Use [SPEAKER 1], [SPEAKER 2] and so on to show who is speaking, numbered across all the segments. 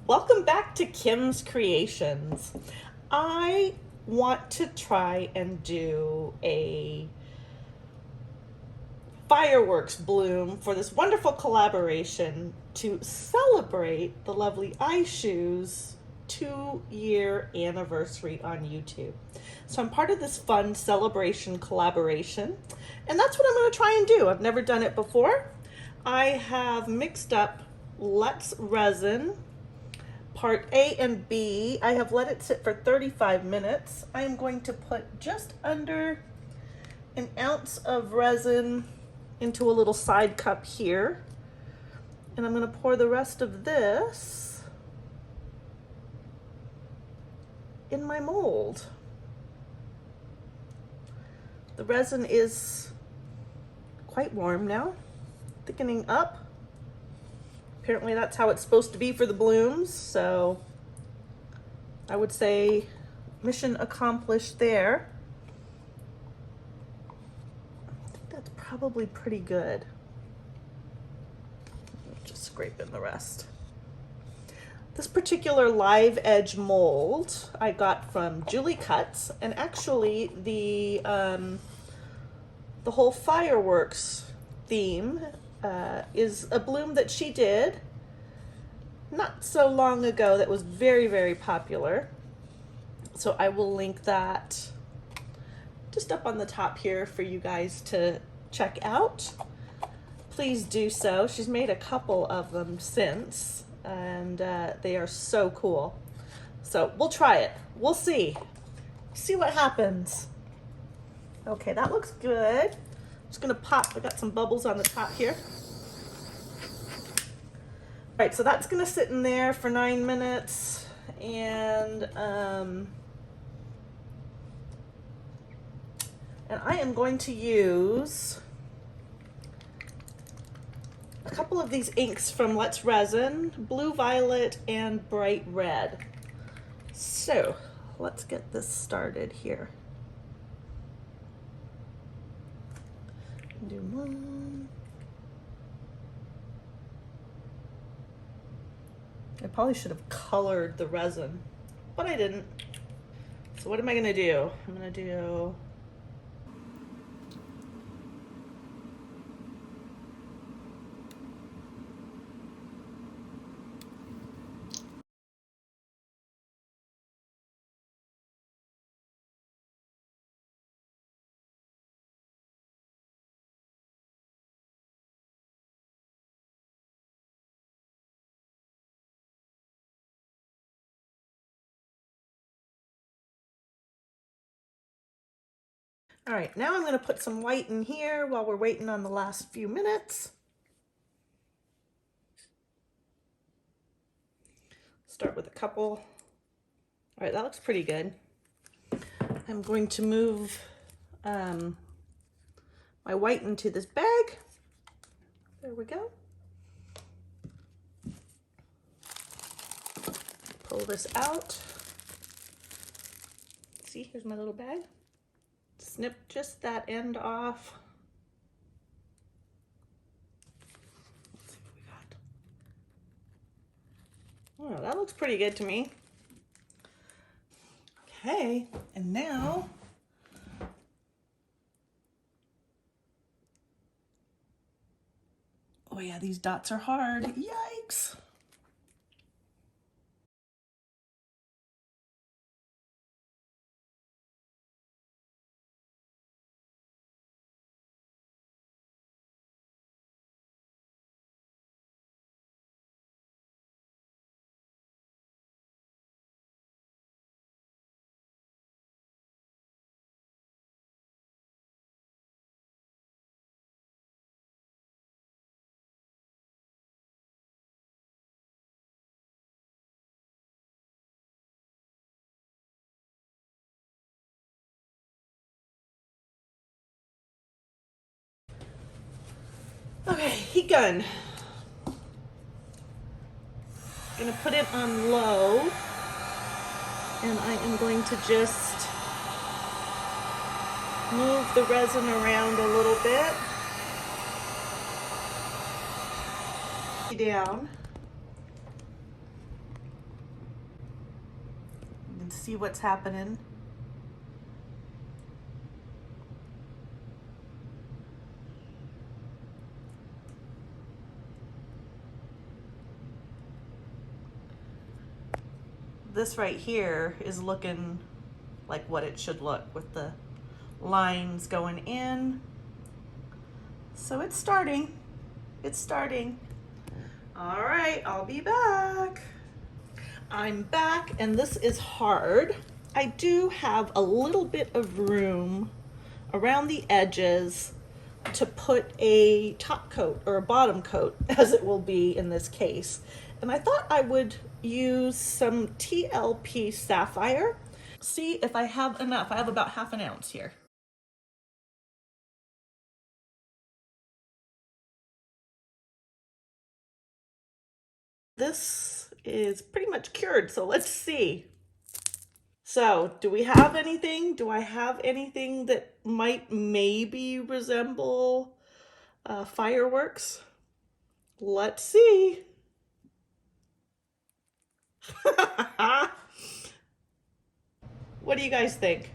[SPEAKER 1] Welcome back to Kim's Creations. I want to try and do a fireworks bloom for this wonderful collaboration to celebrate the lovely AISHU's 2-year anniversary on YouTube. So I'm part of this fun celebration collaboration, and that's what I'm going to try and do. I've never done it before. I have mixed up Let's Resin Part A and B. I have let it sit for 35 minutes. I am going to put just under an ounce of resin into a little side cup here. And I'm going to pour the rest of this in my mold. The resin is quite warm now, thickening up. Apparently that's how it's supposed to be for the blooms, so I would say mission accomplished there. I think that's probably pretty good. Just scrape in the rest. This particular live edge mold I got from Julie Cuts, and actually the whole fireworks theme is a bloom that she did not so long ago that was very, very popular. So I will link that just up on the top here for you guys to check out. Please do so. She's made a couple of them since, and they are so cool. So we'll try it. We'll see what happens. Okay, that looks good. Just gonna pop, I got some bubbles on the top here. All right, so that's gonna sit in there for 9 minutes, and I am going to use a couple of these inks from Let's Resin, Blue Violet and Bright Red. So let's get this started here. Do one. I probably should have colored the resin, but I didn't. So what am I gonna do? I'm gonna do all right, now I'm going to put some white in here while we're waiting on the last few minutes. Start with a couple. All right, that looks pretty good. I'm going to move my white into this bag. There we go. Pull this out. See, here's my little bag. Snip just that end off. Let's see what we got. Oh, that looks pretty good to me. Okay, and now oh yeah, these dots are hard. Yikes. Okay, heat gun. Gonna put it on low, and I am going to just move the resin around a little bit. Down. see what's happening. This right here is looking like what it should look, with the lines going in. So it's starting. It's starting. All right, I'll be back. I'm back, and this is hard. I do have a little bit of room around the edges to put a top coat, or a bottom coat, as it will be in this case. And I thought I would use some TLP Sapphire. See if I have enough. I have about ½ ounce here. This is pretty much cured, so let's see. So, do we have anything? Do I have anything that might maybe resemble fireworks? Let's see. What do you guys think?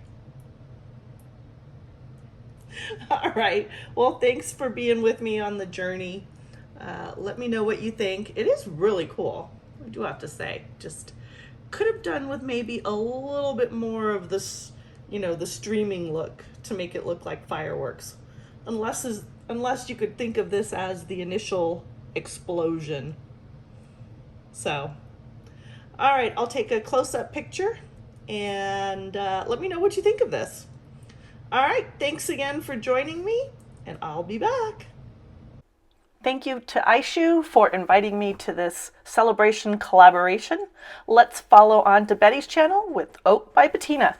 [SPEAKER 1] All right. Well, thanks for being with me on the journey. Let me know what you think. It is really cool, I do have to say. Just could have done with maybe a little bit more of this, you know, the streaming look to make it look like fireworks. Unless you could think of this as the initial explosion. So, all right, I'll take a close-up picture and let me know what you think of this. All right, thanks again for joining me, and I'll be back. Thank you to AISHU for inviting me to this celebration collaboration. Let's follow on to Betty's channel with Oat by Bettina.